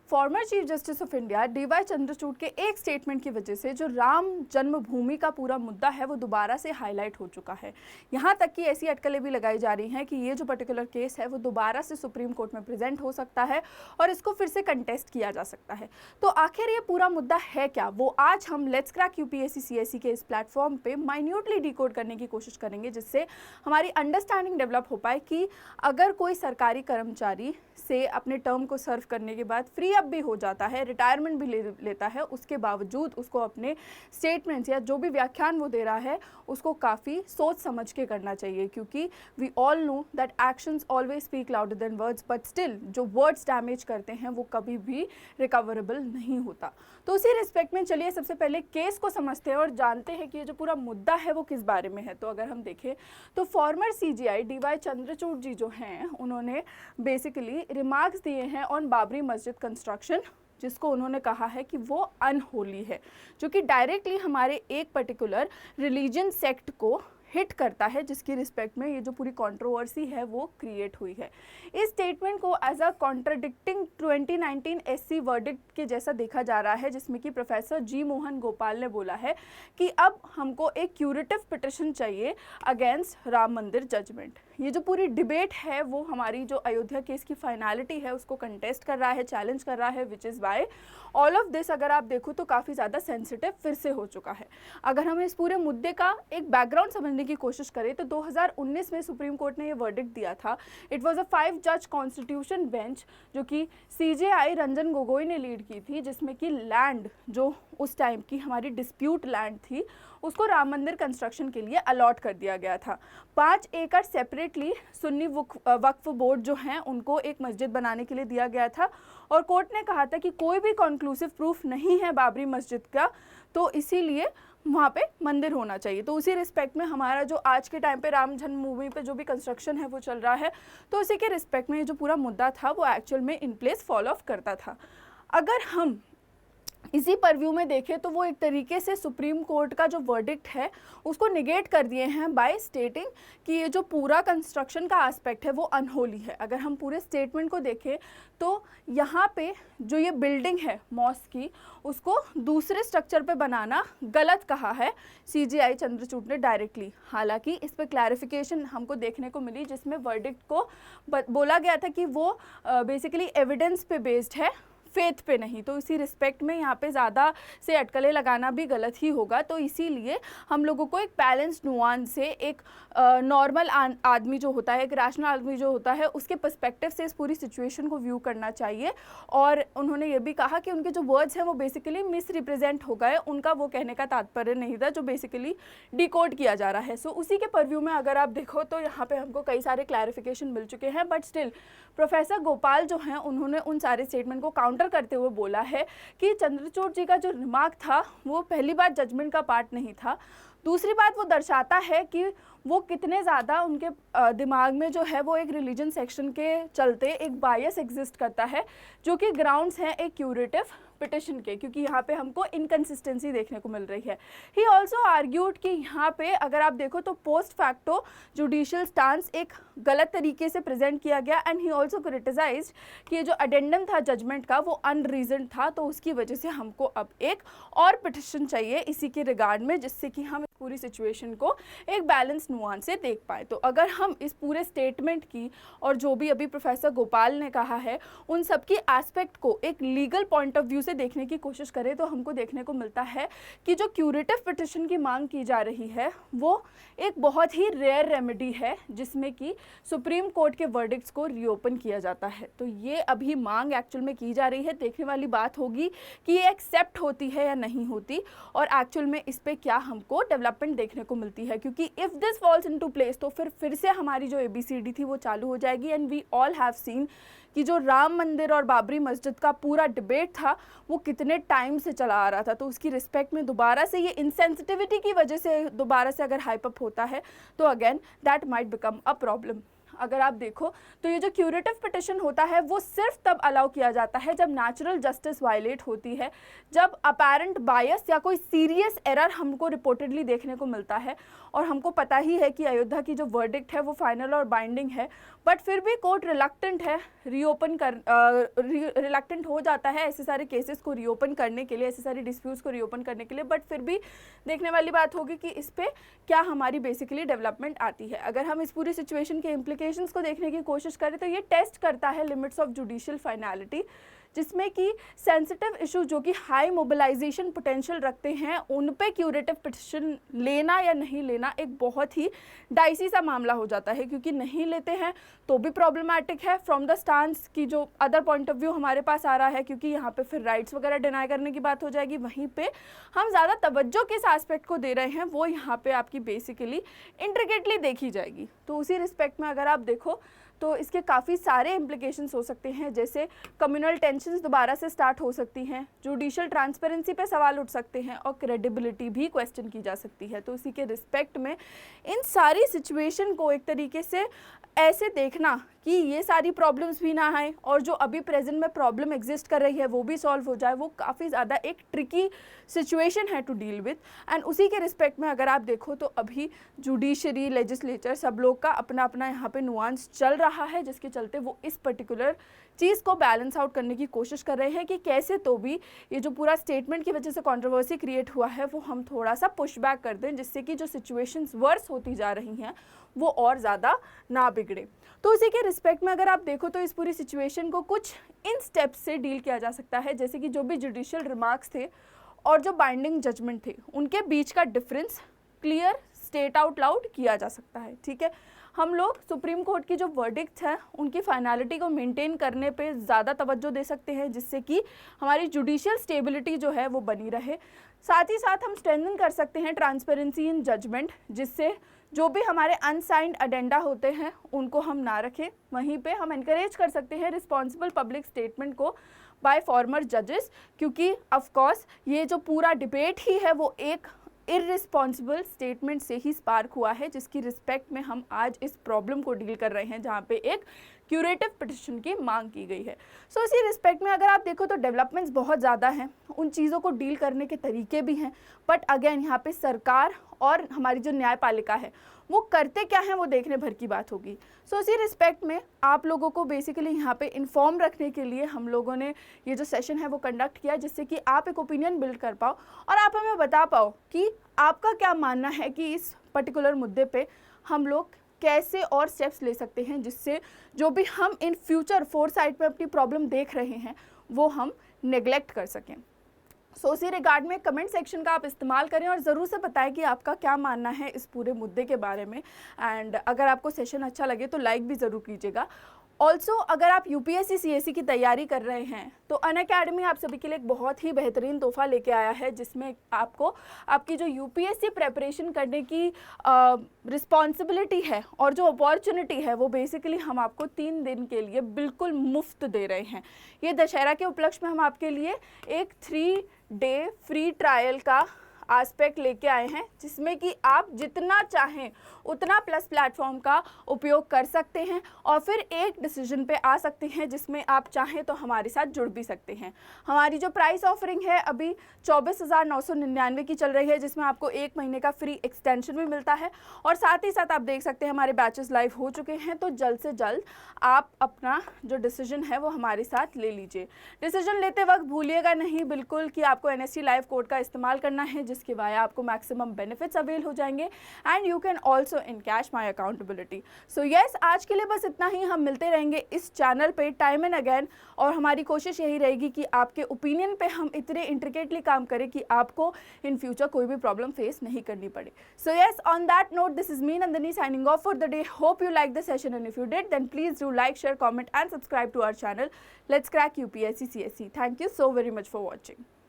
Farmer chief justice of India DY Chandrachud के एक statement की वजह से जो राम जन्मभूमि का पूरा मुद्दा है वो दोबारा से हाईलाइट हो चुका है। यहाँ तक कि ऐसी अटकलें भी लगाई जा रही हैं कि ये जो पर्टिकुलर केस है वो दोबारा से सुप्रीम कोर्ट में प्रेजेंट हो सकता है और इसको फिर से कंटेस्ट किया जा सकता है। तो आखिर ये पूरा मुद्दा है क्या, वो आज हम लेट्स क्रैक यूपीएससी सीएससी के इस प्लेटफॉर्म पे माइन्यूटली डिकोड करने की कोशिश करेंगे, जिससे हमारी अंडरस्टैंडिंग डेवलप हो पाए कि अगर कोई सरकारी कर्मचारी से अपने टर्म को सर्व करने के बाद फ्री अप भी हो जाता है, रिटायरमेंट भी लेता है, उसके बावजूद उसको अपने स्टेटमेंट्स या जो भी व्याख्यान वो दे रहा है उसको काफ़ी सोच समझ के करना चाहिए, क्योंकि we all know that actions always speak louder than words, but still जो वर्ड्स डैमेज करते हैं वो कभी भी रिकवरेबल नहीं होता। तो उसी रिस्पेक्ट में चलिए सबसे पहले केस को समझते हैं और जानते हैं कि ये जो पूरा मुद्दा है वो किस बारे में है। तो अगर हम देखें तो फॉर्मर सीजीआई डीवाई चंद्रचूड़ जी जो हैं उन्होंने बेसिकली रिमार्क्स दिए हैं ऑन बाबरी मस्जिद कंस्ट्रक्शन, जिसको उन्होंने कहा है कि वो अनहोली है, जो कि डायरेक्टली हमारे एक पर्टिकुलर रिलीजन सेक्ट को हिट करता है, जिसकी रिस्पेक्ट में ये जो पूरी कंट्रोवर्सी है वो क्रिएट हुई है। इस स्टेटमेंट को as a contradicting 2019 SC verdict के जैसा देखा जा रहा है, जिसमें कि प्रोफेसर जी मोहन गोपाल ने बोला है कि अब हमको एक क्यूरेटिव पिटिशन चाहिए अगेंस्ट राम मंदिर जजमेंट। ये जो पूरी डिबेट है वो हमारी जो अयोध्या केस की फाइनलिटी है उसको कंटेस्ट कर रहा है, चैलेंज कर रहा है, which is why all of this अगर आप देखो तो काफ़ी ज़्यादा सेंसिटिव फिर से हो चुका है। अगर हम इस पूरे मुद्दे का एक बैकग्राउंड समझने की कोशिश करें तो 2019 में सुप्रीम कोर्ट ने ये वर्डिक्ट दिया था। इट वाज अ 5 जज कॉन्स्टिट्यूशन बेंच जो कि सीजेआई रंजन गोगोई ने लीड की थी, जिसमें कि लैंड जो उस टाइम की हमारी डिस्प्यूट लैंड थी उसको राम मंदिर कंस्ट्रक्शन के लिए अलॉट कर दिया गया था। 5 एकड़ सेपरेटली सुन्नी वक्फ बोर्ड जो हैं उनको एक मस्जिद बनाने के लिए दिया गया था और कोर्ट ने कहा था कि कोई भी कंक्लूसिव प्रूफ नहीं है बाबरी मस्जिद का, तो इसीलिए वहाँ पे मंदिर होना चाहिए। तो उसी रिस्पेक्ट में हमारा जो आज के टाइम पे राम जन्मभूमि पे जो भी कंस्ट्रक्शन है वो चल रहा है, तो उसी के रिस्पेक्ट में जो पूरा मुद्दा था वो एक्चुअल में इन प्लेस फॉलो ऑफ करता था। अगर हम इसी परव्यू में देखें तो वो एक तरीके से सुप्रीम कोर्ट का जो वर्डिक्ट है उसको निगेट कर दिए हैं बाय स्टेटिंग कि ये जो पूरा कंस्ट्रक्शन का एस्पेक्ट है वो अनहोली है। अगर हम पूरे स्टेटमेंट को देखें तो यहाँ पे जो ये बिल्डिंग है मॉस्क की उसको दूसरे स्ट्रक्चर पे बनाना गलत कहा है सीजीआई चंद्रचूड़ ने डायरेक्टली। हालांकि इस पर क्लैरिफिकेशन हमको देखने को मिली जिसमें वर्डिक्ट को बोला गया था कि वो बेसिकली एविडेंस पे बेस्ड है, फेथ पे नहीं। तो इसी रिस्पेक्ट में यहाँ पे ज़्यादा से अटकलें लगाना भी गलत ही होगा। तो इसीलिए हम लोगों को एक बैलेंस नुआंस से एक नॉर्मल आदमी जो होता है, एक रैशनल आदमी जो होता है, उसके पर्सपेक्टिव से इस पूरी सिचुएशन को व्यू करना चाहिए। और उन्होंने ये भी कहा कि उनके जो वर्ड्स हैं वो बेसिकली मिस रिप्रेजेंट हो गए, उनका वो कहने का तात्पर्य नहीं था जो बेसिकली डिकोड किया जा रहा है। सो उसी के परव्यू में अगर आप देखो तो यहाँ पे हमको कई सारे क्लैरिफिकेशन मिल चुके हैं, बट स्टिल प्रोफेसर गोपाल जो हैं उन्होंने उन सारे स्टेटमेंट को काउंटर करते हुए बोला है कि चंद्रचूड़ जी का जो रिमार्क था वो पहली बात जजमेंट का पार्ट नहीं था, दूसरी बात वो दर्शाता है कि वो कितने ज़्यादा उनके दिमाग में जो है वो एक रिलीजन सेक्शन के चलते एक बायस एग्जिस्ट करता है, जो कि ग्राउंड्स हैं एक क्यूरेटिव पिटिशन के, क्योंकि यहाँ पे हमको इनकन्सिस्टेंसी देखने को मिल रही है। ही ऑल्सो आर्ग्यूड कि यहाँ पे अगर आप देखो तो पोस्ट फैक्टो जुडिशियल स्टांस एक गलत तरीके से प्रेजेंट किया गया, एंड ही ऑल्सो क्रिटिसाइज्ड कि ये जो अडेंडम था जजमेंट का वो अनरीजन था, तो उसकी वजह से हमको अब एक और पिटिशन चाहिए इसी के रिगार्ड में, जिससे कि हम पूरी सिचुएशन को एक बैलेंस नुआंस से देख पाए। तो अगर हम इस पूरे स्टेटमेंट की और जो भी अभी प्रोफेसर गोपाल ने कहा है उन सब की एस्पेक्ट को एक लीगल पॉइंट ऑफ व्यू से देखने की कोशिश करें तो हमको देखने को मिलता है कि जो क्यूरेटिव पिटिशन की मांग की जा रही है वो एक बहुत ही रेयर रेमेडी है, जिसमें कि सुप्रीम कोर्ट के वर्डिक्ट्स को रीओपन किया जाता है। तो ये अभी मांग एक्चुअल में की जा रही है, देखने वाली बात होगी कि ये एक्सेप्ट होती है या नहीं होती और एक्चुअल में इस पर क्या हमको डेवलपमेंट देखने को मिलती है, क्योंकि if this falls into place तो फिर से हमारी जो ABCD थी वो चालू हो जाएगी। And we all have seen कि जो राम मंदिर और बाबरी मस्जिद का पूरा डिबेट था वो कितने टाइम से चला आ रहा था, तो उसकी रिस्पेक्ट में दोबारा से ये इनसेंसिटिविटी की वजह से दोबारा से अगर हाइप अप होता है तो again that might become a problem. अगर आप देखो तो ये जो क्यूरेटिव पिटिशन होता है वो सिर्फ तब अलाउ किया जाता है जब नेचुरल जस्टिस वायलेट होती है, जब अपैरेंट बायस या कोई सीरियस एरर हमको रिपोर्टेडली देखने को मिलता है। और हमको पता ही है कि अयोध्या की जो वर्डिक्ट है वो फाइनल और बाइंडिंग है, बट फिर भी कोर्ट रिलक्टेंट है रिलक्टेंट हो जाता है ऐसे सारे केसेस को रीओपन करने के लिए, ऐसे सारे डिस्प्यूट्स को रीओपन करने के लिए। बट फिर भी देखने वाली बात होगी कि इस पे क्या हमारी बेसिकली डेवलपमेंट आती है। अगर हम इस पूरी सिचुएशन के इम्प्लीकेशंस को देखने की कोशिश करें तो ये टेस्ट करता है लिमिट्स ऑफ जुडिशियल फाइनलिटी, जिसमें कि सेंसिटिव इशू जो कि हाई मोबिलाइजेशन पोटेंशियल रखते हैं उन पे क्यूरेटिव पिटिशन लेना या नहीं लेना एक बहुत ही डाइसी सा मामला हो जाता है, क्योंकि नहीं लेते हैं तो भी प्रॉब्लमैटिक है फ्रॉम द स्टांस की जो अदर पॉइंट ऑफ व्यू हमारे पास आ रहा है, क्योंकि यहाँ पे फिर राइट्स वगैरह डिनाई करने की बात हो जाएगी। वहीं पे हम ज़्यादा तवज्जो किस एस्पेक्ट को दे रहे हैं वो यहाँ पे आपकी बेसिकली इंट्रिकेटली देखी जाएगी। तो उसी रिस्पेक्ट में अगर आप देखो तो इसके काफ़ी सारे इम्प्लीकेशंस हो सकते हैं, जैसे कम्युनल टेंशन्स दोबारा से स्टार्ट हो सकती हैं, जुडिशियल ट्रांसपेरेंसी पे सवाल उठ सकते हैं और क्रेडिबिलिटी भी क्वेश्चन की जा सकती है। तो इसी के रिस्पेक्ट में इन सारी सिचुएशन को एक तरीके से ऐसे देखना कि ये सारी प्रॉब्लम्स भी ना आए और जो अभी प्रेजेंट में प्रॉब्लम एग्जिस्ट कर रही है वो भी सॉल्व हो जाए, वो काफ़ी ज़्यादा एक ट्रिकी सिचुएशन है टू डील विद। एंड उसी के रिस्पेक्ट में अगर आप देखो तो अभी जुडिशरी, लेजिस्लेचर सब लोग का अपना अपना यहाँ पे नुआंस चल रहा है, जिसके चलते वो इस पर्टिकुलर चीज़ को बैलेंस आउट करने की कोशिश कर रहे हैं कि कैसे तो भी ये जो पूरा स्टेटमेंट की वजह से कंट्रोवर्सी क्रिएट हुआ है वो हम थोड़ा सा पुश बैक कर दें, जिससे कि जो सिचुएशंस वर्स होती जा रही हैं वो और ज़्यादा ना बिगड़े। तो उसी के रिस्पेक्ट में अगर आप देखो तो इस पूरी सिचुएशन को कुछ इन स्टेप्स से डील किया जा सकता है, जैसे कि जो भी जुडिशियल रिमार्क्स थे और जो बाइंडिंग जजमेंट थे उनके बीच का difference clear state out loud किया जा सकता है। ठीक है, हम लोग सुप्रीम कोर्ट की जो वर्डिक्ट्स हैं उनकी फाइनलिटी को मेंटेन करने पे ज़्यादा तवज्जो दे सकते हैं, जिससे कि हमारी जुडिशियल स्टेबिलिटी जो है वो बनी रहे। साथ ही साथ हम स्ट्रेंथन कर सकते हैं ट्रांसपेरेंसी इन जजमेंट, जिससे जो भी हमारे अनसाइंड एडेंडा होते हैं उनको हम ना रखें। वहीं पे हम एनकरेज कर सकते हैं रिस्पॉन्सिबल पब्लिक स्टेटमेंट को बाय फॉर्मर जजेस, क्योंकि ऑफ कोर्स ये जो पूरा डिबेट ही है वो एक इररिस्पॉन्सिबल स्टेटमेंट से ही स्पार्क हुआ है, जिसकी रिस्पेक्ट में हम आज इस प्रॉब्लम को डील कर रहे हैं जहाँ पे एक क्यूरेटिव पिटिशन की मांग की गई है। सो इसी रिस्पेक्ट में अगर आप देखो तो डेवलपमेंट्स बहुत ज़्यादा हैं, उन चीज़ों को डील करने के तरीके भी हैं, बट अगेन यहाँ पे सरकार और हमारी जो न्यायपालिका है वो करते क्या हैं वो देखने भर की बात होगी। सो इसी रिस्पेक्ट में आप लोगों को बेसिकली यहाँ पे इन्फॉर्म रखने के लिए हम लोगों ने ये जो सेशन है वो कंडक्ट किया, जिससे कि आप एक ओपिनियन बिल्ड कर पाओ और आप हमें बता पाओ कि आपका क्या मानना है कि इस पर्टिकुलर मुद्दे पे हम लोग कैसे और स्टेप्स ले सकते हैं, जिससे जो भी हम इन फ्यूचर फोरसाइट पे अपनी प्रॉब्लम देख रहे हैं वो हम नेग्लेक्ट कर सकें। सो उसी रिगार्ड में कमेंट सेक्शन का आप इस्तेमाल करें और ज़रूर से बताएं कि आपका क्या मानना है इस पूरे मुद्दे के बारे में। एंड अगर आपको सेशन अच्छा लगे तो लाइक भी ज़रूर कीजिएगा। ऑल्सो अगर आप यूपीएससी सीएससी की तैयारी कर रहे हैं तो अनअकैडमी आप सभी के लिए एक बहुत ही बेहतरीन तोहफा लेके आया है, जिसमें आपको आपकी जो यूपीएससी प्रेपरेशन करने की रिस्पॉन्सिबिलिटी है और जो अपॉर्चुनिटी है वो बेसिकली हम आपको 3 दिन के लिए बिल्कुल मुफ्त दे रहे हैं। ये दशहरा के उपलक्ष्य में हम आपके लिए एक 3 डे फ्री ट्रायल का एस्पेक्ट लेके आए हैं, जिसमें कि आप जितना चाहें उतना प्लस प्लेटफॉर्म का उपयोग कर सकते हैं और फिर एक डिसीजन पे आ सकते हैं, जिसमें आप चाहें तो हमारे साथ जुड़ भी सकते हैं। हमारी जो प्राइस ऑफरिंग है अभी 24,999 की चल रही है, जिसमें आपको 1 महीने का फ्री एक्सटेंशन भी मिलता है और साथ ही साथ आप देख सकते हैं हमारे बैचेस लाइव हो चुके हैं। तो जल्द से जल्द आप अपना जो डिसीजन है वो हमारे साथ ले लीजिए। डिसीजन लेते वक्त भूलिएगा नहीं बिल्कुल कि आपको NSE लाइव कोड का इस्तेमाल करना है, जिसके वाया आपको मैक्सिमम बेनिफिट्स अवेल हो जाएंगे and you can also encash my accountability. So yes, आज के लिए बस इतना ही। हम मिलते रहेंगे इस चैनल पे टाइम एंड अगेन और हमारी कोशिश यही रहेगी कि आपके ओपिनियन पे हम इतने इंट्रिकेटली काम करें कि आपको इन फ्यूचर कोई भी प्रॉब्लम फेस नहीं करनी पड़े। So yes, on that note, this is me Nandini signing off for the day. Hope you like the session and if you did then please do like, share, comment and subscribe to our channel. Let's crack UPSC CSE. Thank you so very much for watching.